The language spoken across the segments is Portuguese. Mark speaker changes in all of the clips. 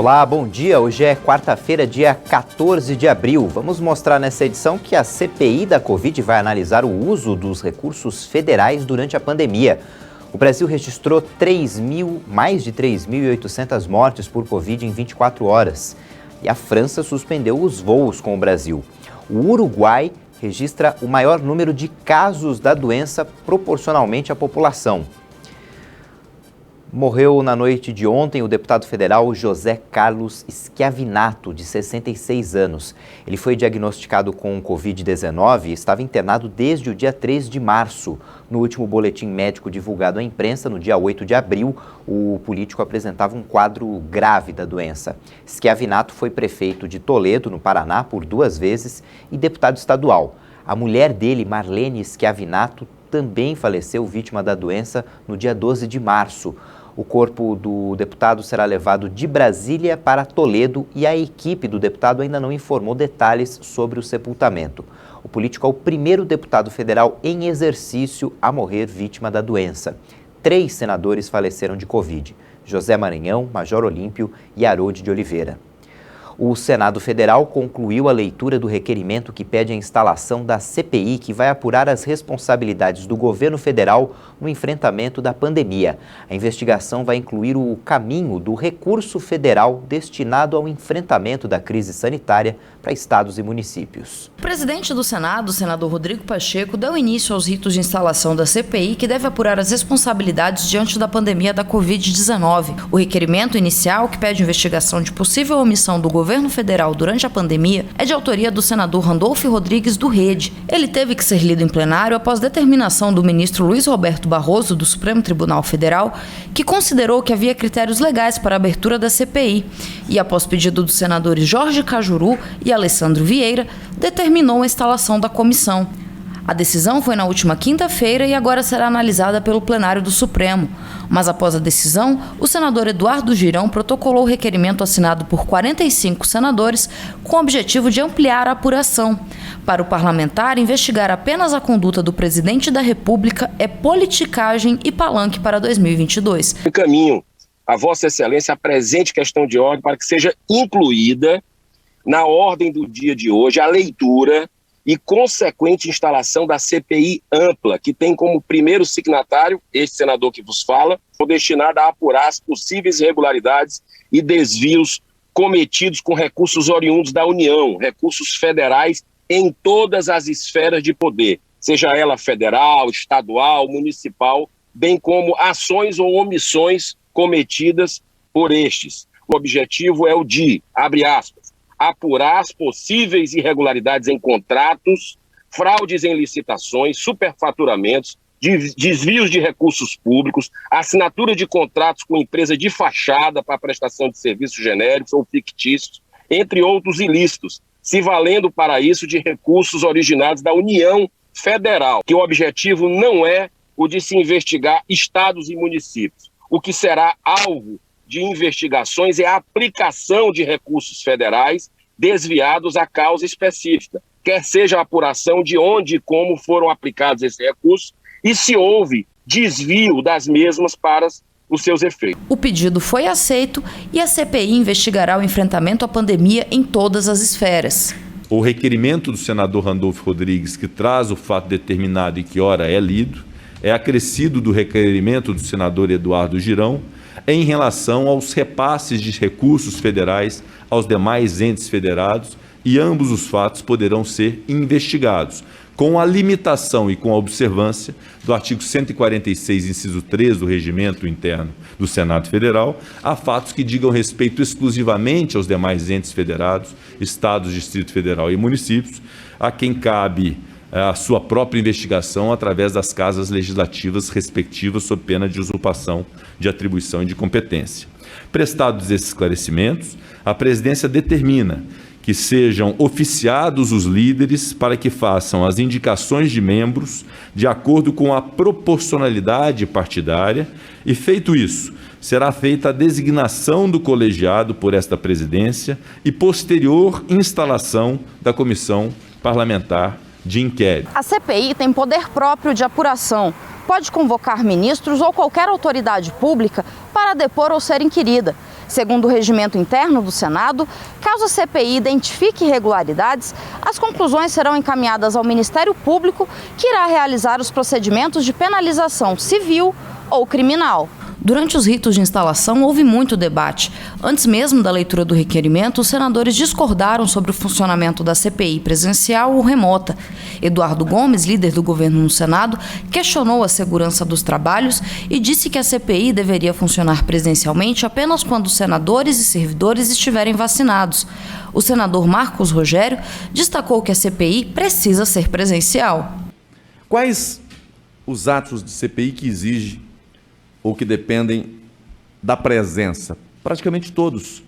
Speaker 1: Olá, bom dia. Hoje é quarta-feira, dia 14 de abril. Vamos mostrar nessa edição que a CPI da Covid vai analisar o uso dos recursos federais durante a pandemia. O Brasil registrou mais de 3.800 mortes por Covid em 24 horas. E a França suspendeu os voos com o Brasil. O Uruguai registra o maior número de casos da doença proporcionalmente à população. Morreu na noite de ontem o deputado federal José Carlos Schiavinato, de 66 anos. Ele foi diagnosticado com Covid-19 e estava internado desde o dia 3 de março. No último boletim médico divulgado à imprensa, no dia 8 de abril, o político apresentava um quadro grave da doença. Schiavinato foi prefeito de Toledo, no Paraná, por 2 vezes e deputado estadual. A mulher dele, Marlene Schiavinato, também faleceu vítima da doença no dia 12 de março. O corpo do deputado será levado de Brasília para Toledo e a equipe do deputado ainda não informou detalhes sobre o sepultamento. O político é o primeiro deputado federal em exercício a morrer vítima da doença. 3 senadores faleceram de Covid: José Maranhão, Major Olímpio e Harold de Oliveira. O Senado Federal concluiu a leitura do requerimento que pede a instalação da CPI, que vai apurar as responsabilidades do governo federal no enfrentamento da pandemia. A investigação vai incluir o caminho do recurso federal destinado ao enfrentamento da crise sanitária para estados e municípios.
Speaker 2: O presidente do Senado, o senador Rodrigo Pacheco, deu início aos ritos de instalação da CPI, que deve apurar as responsabilidades diante da pandemia da Covid-19. O requerimento inicial, que pede investigação de possível omissão do governo federal durante a pandemia, é de autoria do senador Randolfo Rodrigues, do Rede. Ele teve que ser lido em plenário após determinação do ministro Luiz Roberto Barroso, do Supremo Tribunal Federal, que considerou que havia critérios legais para a abertura da CPI e, após pedido dos senadores Jorge Cajuru e Alessandro Vieira, determinou a instalação da comissão. A decisão foi na última quinta-feira e agora será analisada pelo plenário do Supremo. Mas após a decisão, o senador Eduardo Girão protocolou o requerimento assinado por 45 senadores com o objetivo de ampliar a apuração. Para o parlamentar, investigar apenas a conduta do presidente da República é politicagem e palanque para 2022.
Speaker 3: Encaminho a Vossa Excelência a presente questão de ordem para que seja incluída na ordem do dia de hoje a leitura e consequente instalação da CPI ampla, que tem como primeiro signatário este senador que vos fala, destinada a apurar as possíveis irregularidades e desvios cometidos com recursos oriundos da União, recursos federais em todas as esferas de poder, seja ela federal, estadual, municipal, bem como ações ou omissões cometidas por estes. O objetivo é o de, abre aspas, apurar as possíveis irregularidades em contratos, fraudes em licitações, superfaturamentos, desvios de recursos públicos, assinatura de contratos com empresa de fachada para prestação de serviços genéricos ou fictícios, entre outros ilícitos, se valendo para isso de recursos originados da União Federal, que o objetivo não é o de se investigar estados e municípios. O que será alvo de investigações é a aplicação de recursos federais desviados à causa específica, quer seja a apuração de onde e como foram aplicados esses recursos e se houve desvio das mesmas para os seus efeitos.
Speaker 2: O pedido foi aceito e a CPI investigará o enfrentamento à pandemia em todas as esferas.
Speaker 4: O requerimento do senador Randolfo Rodrigues, que traz o fato determinado e que ora é lido, é acrescido do requerimento do senador Eduardo Girão, em relação aos repasses de recursos federais aos demais entes federados, e ambos os fatos poderão ser investigados, com a limitação e com a observância do artigo 146, inciso 3 do Regimento Interno do Senado Federal, a fatos que digam respeito exclusivamente aos demais entes federados, estados, Distrito Federal e municípios, a quem cabe a sua própria investigação através das casas legislativas respectivas, sob pena de usurpação de atribuição e de competência. Prestados esses esclarecimentos, a presidência determina que sejam oficiados os líderes para que façam as indicações de membros de acordo com a proporcionalidade partidária e, feito isso, será feita a designação do colegiado por esta presidência e posterior instalação da comissão parlamentar de inquérito.
Speaker 2: A CPI tem poder próprio de apuração. Pode convocar ministros ou qualquer autoridade pública para depor ou ser inquirida. Segundo o regimento interno do Senado, caso a CPI identifique irregularidades, as conclusões serão encaminhadas ao Ministério Público, que irá realizar os procedimentos de penalização civil ou criminal. Durante os ritos de instalação, houve muito debate. Antes mesmo da leitura do requerimento, os senadores discordaram sobre o funcionamento da CPI presencial ou remota. Eduardo Gomes, líder do governo no Senado, questionou a segurança dos trabalhos e disse que a CPI deveria funcionar presencialmente apenas quando os senadores e servidores estiverem vacinados. O senador Marcos Rogério destacou que a CPI precisa ser presencial.
Speaker 5: Quais os atos de CPI que exigem ou que dependem da presença? Praticamente todos.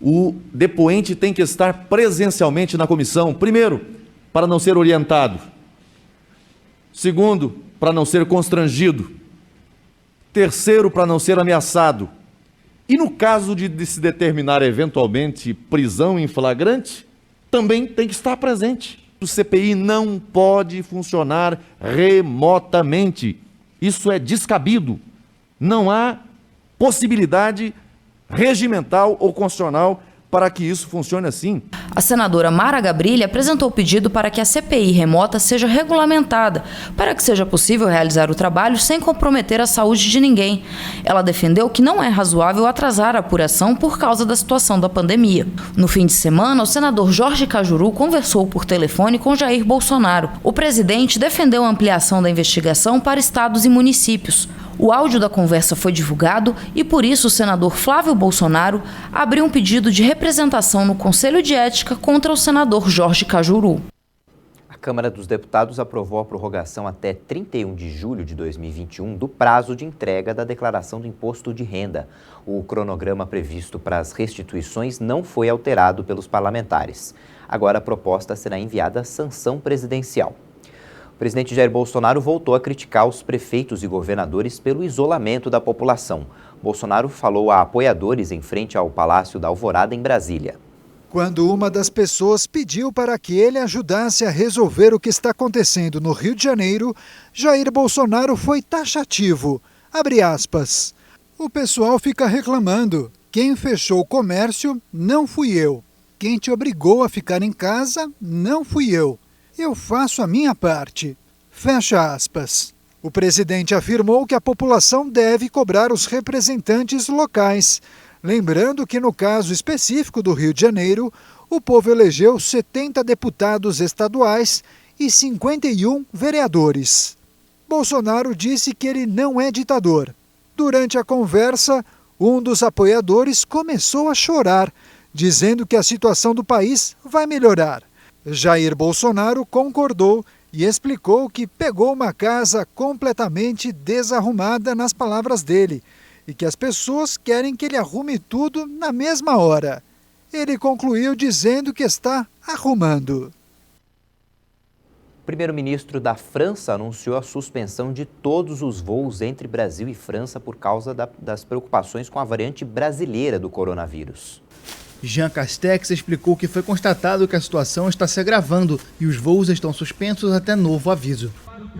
Speaker 5: O depoente tem que estar presencialmente na comissão, primeiro, para não ser orientado. Segundo, para não ser constrangido. Terceiro, para não ser ameaçado. E no caso de se determinar eventualmente prisão em flagrante, também tem que estar presente. O CPI não pode funcionar remotamente. Isso é descabido. Não há possibilidade regimental ou constitucional para que isso funcione assim.
Speaker 2: A senadora Mara Gabrilli apresentou o pedido para que a CPI remota seja regulamentada, para que seja possível realizar o trabalho sem comprometer a saúde de ninguém. Ela defendeu que não é razoável atrasar a apuração por causa da situação da pandemia. No fim de semana, o senador Jorge Cajuru conversou por telefone com Jair Bolsonaro. O presidente defendeu a ampliação da investigação para estados e municípios. O áudio da conversa foi divulgado e, por isso, o senador Flávio Bolsonaro abriu um pedido de representação no Conselho de Ética contra o senador Jorge Cajuru.
Speaker 1: A Câmara dos Deputados aprovou a prorrogação até 31 de julho de 2021 do prazo de entrega da declaração do imposto de renda. O cronograma previsto para as restituições não foi alterado pelos parlamentares. Agora a proposta será enviada à sanção presidencial. O presidente Jair Bolsonaro voltou a criticar os prefeitos e governadores pelo isolamento da população. Bolsonaro falou a apoiadores em frente ao Palácio da Alvorada, em Brasília.
Speaker 6: Quando uma das pessoas pediu para que ele ajudasse a resolver o que está acontecendo no Rio de Janeiro, Jair Bolsonaro foi taxativo. Abre aspas. O pessoal fica reclamando. Quem fechou o comércio não fui eu. Quem te obrigou a ficar em casa não fui eu. Eu faço a minha parte. Fecha aspas. O presidente afirmou que a população deve cobrar os representantes locais. Lembrando que no caso específico do Rio de Janeiro, o povo elegeu 70 deputados estaduais e 51 vereadores. Bolsonaro disse que ele não é ditador. Durante a conversa, um dos apoiadores começou a chorar, dizendo que a situação do país vai melhorar. Jair Bolsonaro concordou e explicou que pegou uma casa completamente desarrumada, nas palavras dele, e que as pessoas querem que ele arrume tudo na mesma hora. Ele concluiu dizendo que está arrumando.
Speaker 1: O primeiro-ministro da França anunciou a suspensão de todos os voos entre Brasil e França por causa das preocupações com a variante brasileira do coronavírus.
Speaker 7: Jean Castex explicou que foi constatado que a situação está se agravando e os voos estão suspensos até novo aviso.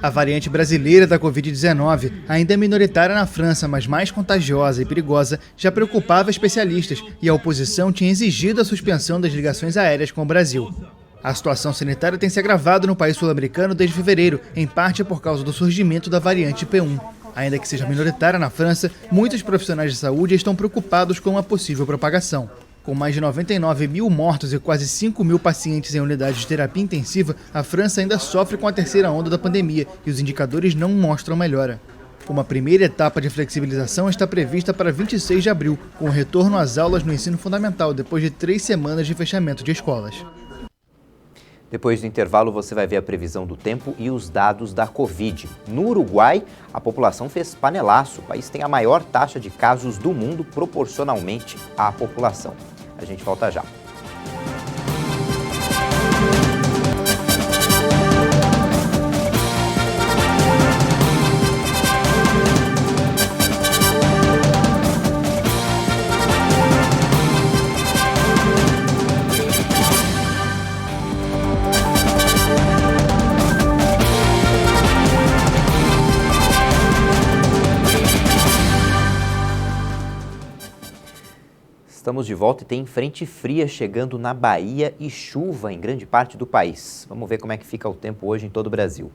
Speaker 7: A variante brasileira da Covid-19, ainda é minoritária na França, mas mais contagiosa e perigosa, já preocupava especialistas e a oposição tinha exigido a suspensão das ligações aéreas com o Brasil. A situação sanitária tem se agravado no país sul-americano desde fevereiro, em parte por causa do surgimento da variante P1. Ainda que seja minoritária na França, muitos profissionais de saúde estão preocupados com a possível propagação. Com mais de 99 mil mortos e quase 5 mil pacientes em unidades de terapia intensiva, a França ainda sofre com a terceira onda da pandemia e os indicadores não mostram melhora. Uma primeira etapa de flexibilização está prevista para 26 de abril, com o retorno às aulas no ensino fundamental, depois de 3 semanas de fechamento de escolas.
Speaker 1: Depois do intervalo, você vai ver a previsão do tempo e os dados da Covid. No Uruguai, a população fez panelaço. O país tem a maior taxa de casos do mundo proporcionalmente à população. A gente volta já. Estamos de volta e tem frente fria chegando na Bahia e chuva em grande parte do país. Vamos ver como é que fica o tempo hoje em todo o Brasil.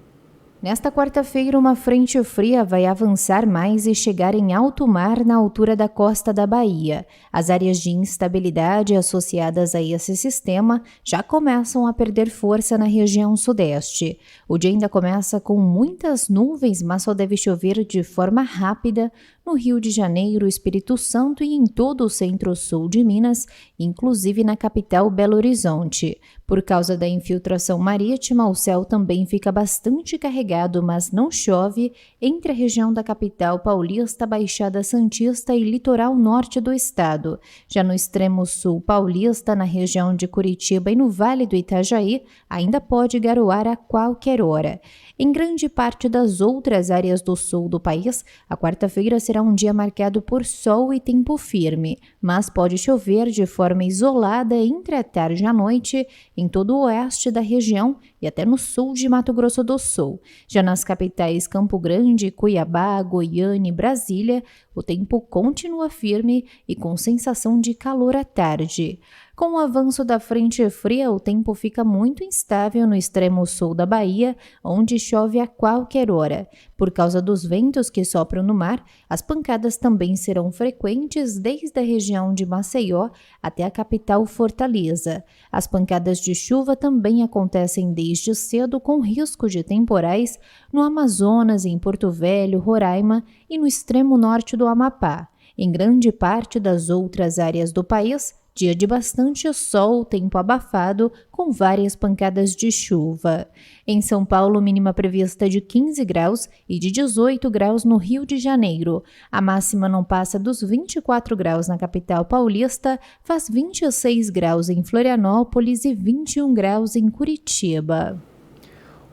Speaker 8: Nesta quarta-feira, uma frente fria vai avançar mais e chegar em alto mar na altura da costa da Bahia. As áreas de instabilidade associadas a esse sistema já começam a perder força na região sudeste. O dia ainda começa com muitas nuvens, mas só deve chover de forma rápida no Rio de Janeiro, Espírito Santo e em todo o centro-sul de Minas, inclusive na capital Belo Horizonte. Por causa da infiltração marítima, o céu também fica bastante carregado, mas não chove entre a região da capital paulista, Baixada Santista e litoral norte do estado. Já no extremo sul paulista, na região de Curitiba e no Vale do Itajaí, ainda pode garoar a qualquer hora. Em grande parte das outras áreas do sul do país, a quarta-feira será um dia marcado por sol e tempo firme, mas pode chover de forma isolada entre a tarde e a noite em todo o oeste da região e até no sul de Mato Grosso do Sul. Já nas capitais Campo Grande, Cuiabá, Goiânia e Brasília, o tempo continua firme e com sensação de calor à tarde. Com o avanço da frente fria, o tempo fica muito instável no extremo sul da Bahia, onde chove a qualquer hora. Por causa dos ventos que sopram no mar, as pancadas também serão frequentes desde a região de Maceió até a capital Fortaleza. As pancadas de chuva também acontecem desde cedo, com risco de temporais no Amazonas, em Porto Velho, Roraima e no extremo norte do Amapá. Em grande parte das outras áreas do país, dia de bastante sol, tempo abafado, com várias pancadas de chuva. Em São Paulo, mínima prevista de 15 graus e de 18 graus no Rio de Janeiro. A máxima não passa dos 24 graus na capital paulista, faz 26 graus em Florianópolis e 21 graus em Curitiba.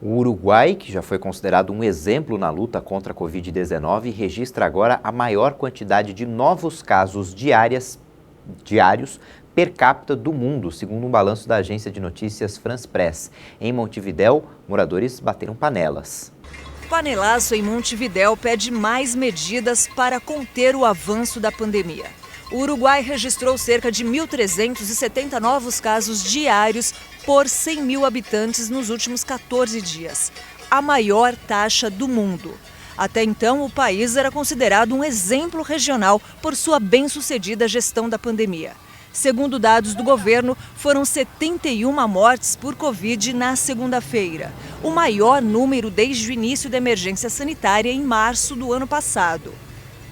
Speaker 1: O Uruguai, que já foi considerado um exemplo na luta contra a Covid-19, registra agora a maior quantidade de novos casos diários per capita do mundo, segundo um balanço da agência de notícias France Press. Em Montevidéu, moradores bateram panelas.
Speaker 9: Panelaço em Montevidéu pede mais medidas para conter o avanço da pandemia. O Uruguai registrou cerca de 1.370 novos casos diários por 100 mil habitantes nos últimos 14 dias, a maior taxa do mundo. Até então, o país era considerado um exemplo regional por sua bem-sucedida gestão da pandemia. Segundo dados do governo, foram 71 mortes por Covid na segunda-feira, o maior número desde o início da emergência sanitária em março do ano passado.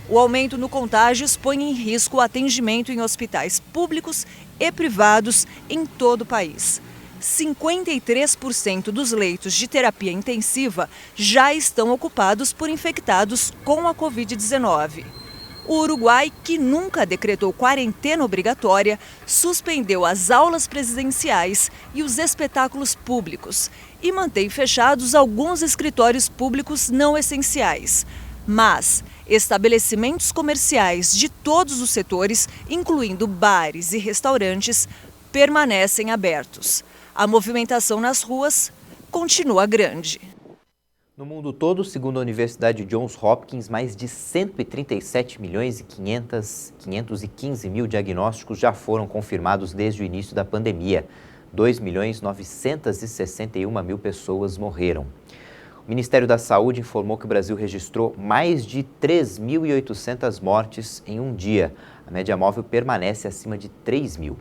Speaker 9: O aumento no contágio põe em risco o atendimento em hospitais públicos e privados em todo o país. 53% dos leitos de terapia intensiva já estão ocupados por infectados com a Covid-19. O Uruguai, que nunca decretou quarentena obrigatória, suspendeu as aulas presenciais e os espetáculos públicos e mantém fechados alguns escritórios públicos não essenciais. Mas estabelecimentos comerciais de todos os setores, incluindo bares e restaurantes, permanecem abertos. A movimentação nas ruas continua grande.
Speaker 1: No mundo todo, segundo a Universidade Johns Hopkins, mais de 137 milhões e 515 mil diagnósticos já foram confirmados desde o início da pandemia. 2.961.000 pessoas morreram. O Ministério da Saúde informou que o Brasil registrou mais de 3.800 mortes em um dia. A média móvel permanece acima de 3.000.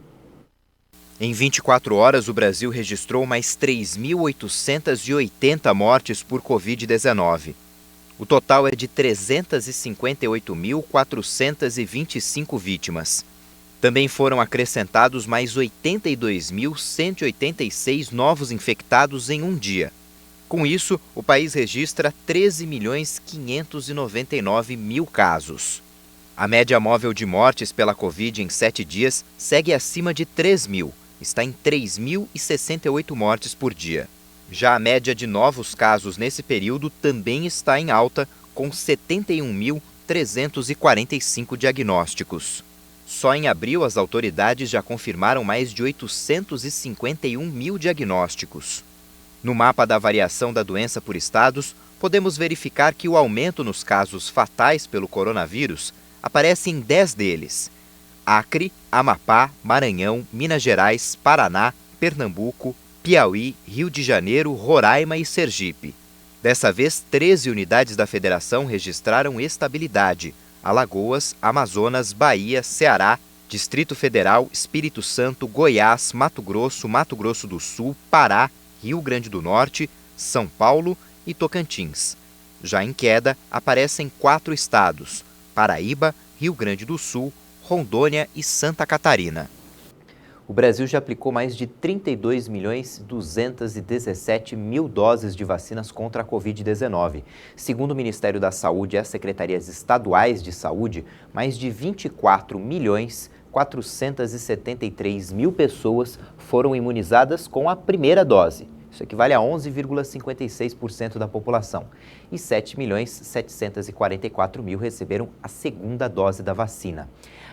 Speaker 1: Em 24 horas, o Brasil registrou mais 3.880 mortes por Covid-19. O total é de 358.425 vítimas. Também foram acrescentados mais 82.186 novos infectados em um dia. Com isso, o país registra 13.599.000 casos. A média móvel de mortes pela Covid em 7 dias segue acima de 3.000. Está em 3.068 mortes por dia. Já a média de novos casos nesse período também está em alta, com 71.345 diagnósticos. Só em abril, as autoridades já confirmaram mais de 851.000 diagnósticos. No mapa da variação da doença por estados, podemos verificar que o aumento nos casos fatais pelo coronavírus aparece em 10 deles. Acre, Amapá, Maranhão, Minas Gerais, Paraná, Pernambuco, Piauí, Rio de Janeiro, Roraima e Sergipe. Dessa vez, 13 unidades da federação registraram estabilidade: Alagoas, Amazonas, Bahia, Ceará, Distrito Federal, Espírito Santo, Goiás, Mato Grosso do Sul, Pará, Rio Grande do Norte, São Paulo e Tocantins. Já em queda, aparecem 4 estados: Paraíba, Rio Grande do Sul, Rondônia e Santa Catarina. O Brasil já aplicou mais de 32.217.000 doses de vacinas contra a Covid-19. Segundo o Ministério da Saúde e as secretarias estaduais de saúde, mais de 24.473.000 pessoas foram imunizadas com a primeira dose. Isso equivale a 11,56% da população. E 7.744.000 receberam a segunda dose da vacina.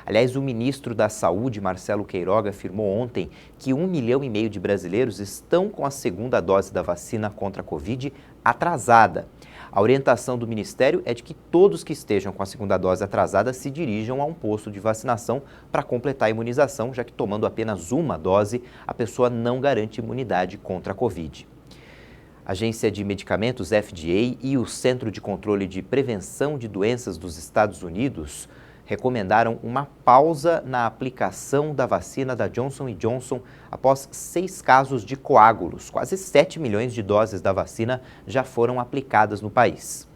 Speaker 1: Aliás, o ministro da Saúde, Marcelo Queiroga, afirmou ontem que 1,5 milhão de brasileiros estão com a segunda dose da vacina contra a Covid atrasada. A orientação do Ministério é de que todos que estejam com a segunda dose atrasada se dirijam a um posto de vacinação para completar a imunização, já que tomando apenas uma dose, a pessoa não garante imunidade contra a Covid. A Agência de Medicamentos, FDA, e o Centro de Controle de Prevenção de Doenças dos Estados Unidos recomendaram uma pausa na aplicação da vacina da Johnson & Johnson após 6 casos de coágulos. Quase 7 milhões de doses da vacina já foram aplicadas no país.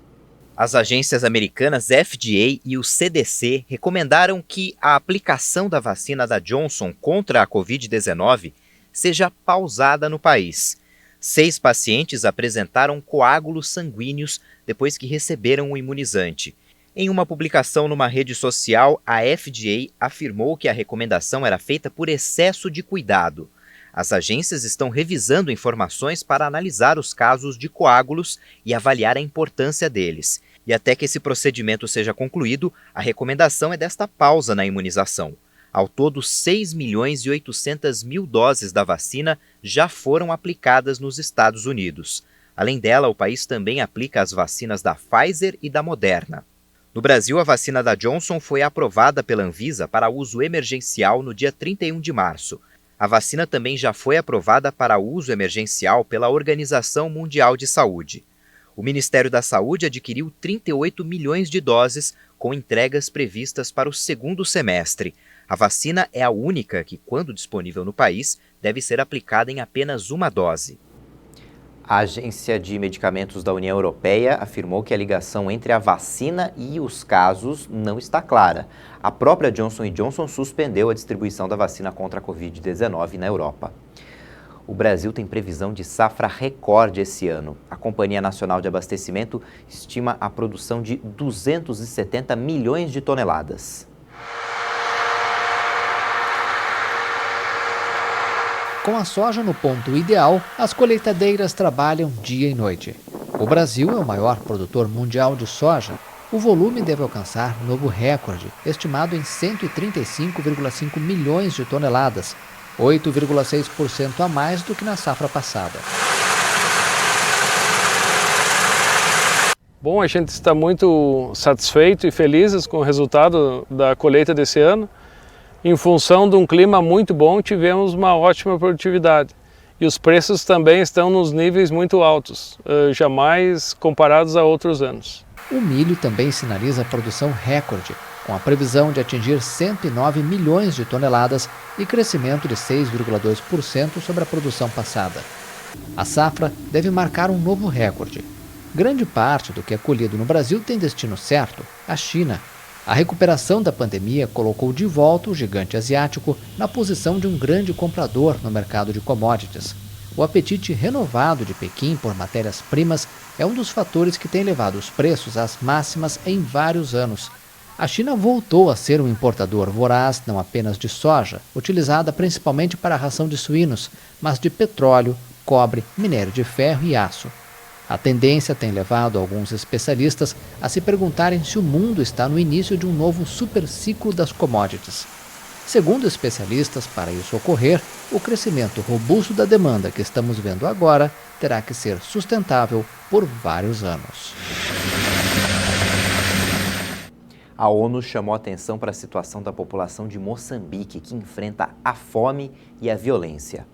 Speaker 1: As agências americanas FDA e o CDC recomendaram que a aplicação da vacina da Johnson contra a Covid-19 seja pausada no país. 6 pacientes apresentaram coágulos sanguíneos depois que receberam o imunizante. Em uma publicação numa rede social, a FDA afirmou que a recomendação era feita por excesso de cuidado. As agências estão revisando informações para analisar os casos de coágulos e avaliar a importância deles. E até que esse procedimento seja concluído, a recomendação é desta pausa na imunização. Ao todo, 6.800.000 doses da vacina já foram aplicadas nos Estados Unidos. Além dela, o país também aplica as vacinas da Pfizer e da Moderna. No Brasil, a vacina da Johnson foi aprovada pela Anvisa para uso emergencial no dia 31 de março. A vacina também já foi aprovada para uso emergencial pela Organização Mundial de Saúde. O Ministério da Saúde adquiriu 38 milhões de doses, com entregas previstas para o segundo semestre. A vacina é a única que, quando disponível no país, deve ser aplicada em apenas uma dose. A Agência de Medicamentos da União Europeia afirmou que a ligação entre a vacina e os casos não está clara. A própria Johnson & Johnson suspendeu a distribuição da vacina contra a Covid-19 na Europa. O Brasil tem previsão de safra recorde esse ano. A Companhia Nacional de Abastecimento estima a produção de 270 milhões de toneladas.
Speaker 10: Com a soja no ponto ideal, as colheitadeiras trabalham dia e noite. O Brasil é o maior produtor mundial de soja. O volume deve alcançar novo recorde, estimado em 135,5 milhões de toneladas, 8,6% a mais do que na safra passada.
Speaker 11: Bom, a gente está muito satisfeito e felizes com o resultado da colheita desse ano. Em função de um clima muito bom, tivemos uma ótima produtividade. E os preços também estão nos níveis muito altos, jamais comparados a outros anos.
Speaker 10: O milho também sinaliza produção recorde, com a previsão de atingir 109 milhões de toneladas e crescimento de 6,2% sobre a produção passada. A safra deve marcar um novo recorde. Grande parte do que é colhido no Brasil tem destino certo, a China. A recuperação da pandemia colocou de volta o gigante asiático na posição de um grande comprador no mercado de commodities. O apetite renovado de Pequim por matérias-primas é um dos fatores que tem levado os preços às máximas em vários anos. A China voltou a ser um importador voraz não apenas de soja, utilizada principalmente para a ração de suínos, mas de petróleo, cobre, minério de ferro e aço. A tendência tem levado alguns especialistas a se perguntarem se o mundo está no início de um novo superciclo das commodities. Segundo especialistas, para isso ocorrer, o crescimento robusto da demanda que estamos vendo agora terá que ser sustentável por vários anos.
Speaker 1: A ONU chamou atenção para a situação da população de Moçambique, que enfrenta a fome e a violência.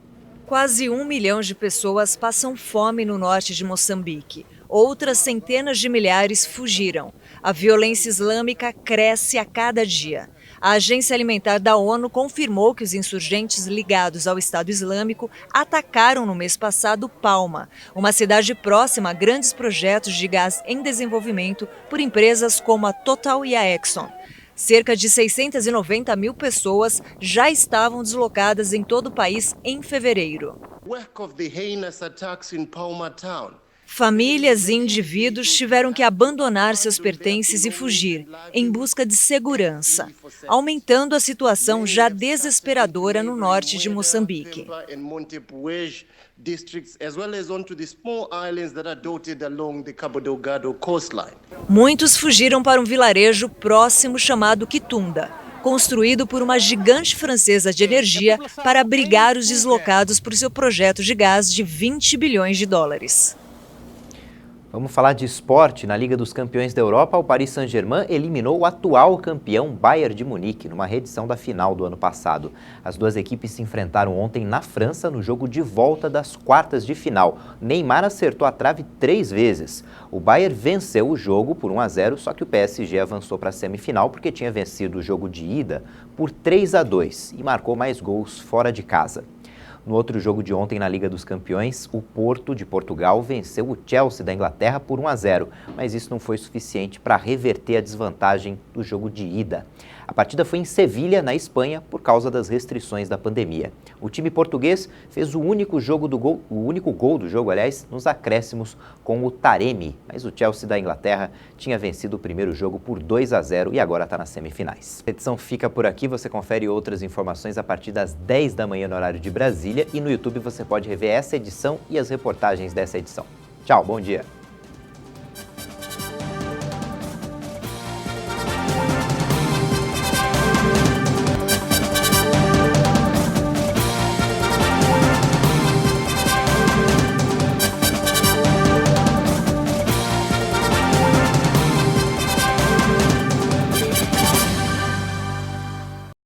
Speaker 9: Quase 1 milhão de pessoas passam fome no norte de Moçambique. Outras centenas de milhares fugiram. A violência islâmica cresce a cada dia. A Agência Alimentar da ONU confirmou que os insurgentes ligados ao Estado Islâmico atacaram no mês passado Palma, uma cidade próxima a grandes projetos de gás em desenvolvimento por empresas como a Total e a Exxon. Cerca de 690 mil pessoas já estavam deslocadas em todo o país em fevereiro. Famílias e indivíduos tiveram que abandonar seus pertences e fugir, em busca de segurança, aumentando a situação já desesperadora no norte de Moçambique. Muitos fugiram para um vilarejo próximo chamado Quitunda, construído por uma gigante francesa de energia para abrigar os deslocados por seu projeto de gás de 20 bilhões de dólares.
Speaker 1: Vamos falar de esporte. Na Liga dos Campeões da Europa, o Paris Saint-Germain eliminou o atual campeão Bayern de Munique numa reedição da final do ano passado. As duas equipes se enfrentaram ontem na França no jogo de volta das quartas de final. Neymar acertou a trave 3 vezes. O Bayern venceu o jogo por 1-0, só que o PSG avançou para a semifinal porque tinha vencido o jogo de ida por 3-2 e marcou mais gols fora de casa. No outro jogo de ontem na Liga dos Campeões, o Porto de Portugal venceu o Chelsea da Inglaterra por 1-0, mas isso não foi suficiente para reverter a desvantagem do jogo de ida. A partida foi em Sevilha, na Espanha, por causa das restrições da pandemia. O time português fez o único gol do jogo, nos acréscimos com o Taremi, mas o Chelsea da Inglaterra tinha vencido o primeiro jogo por 2-0 e agora está nas semifinais. A edição fica por aqui, você confere outras informações a partir das 10 da manhã no horário de Brasília e no YouTube você pode rever essa edição e as reportagens dessa edição. Tchau, bom dia!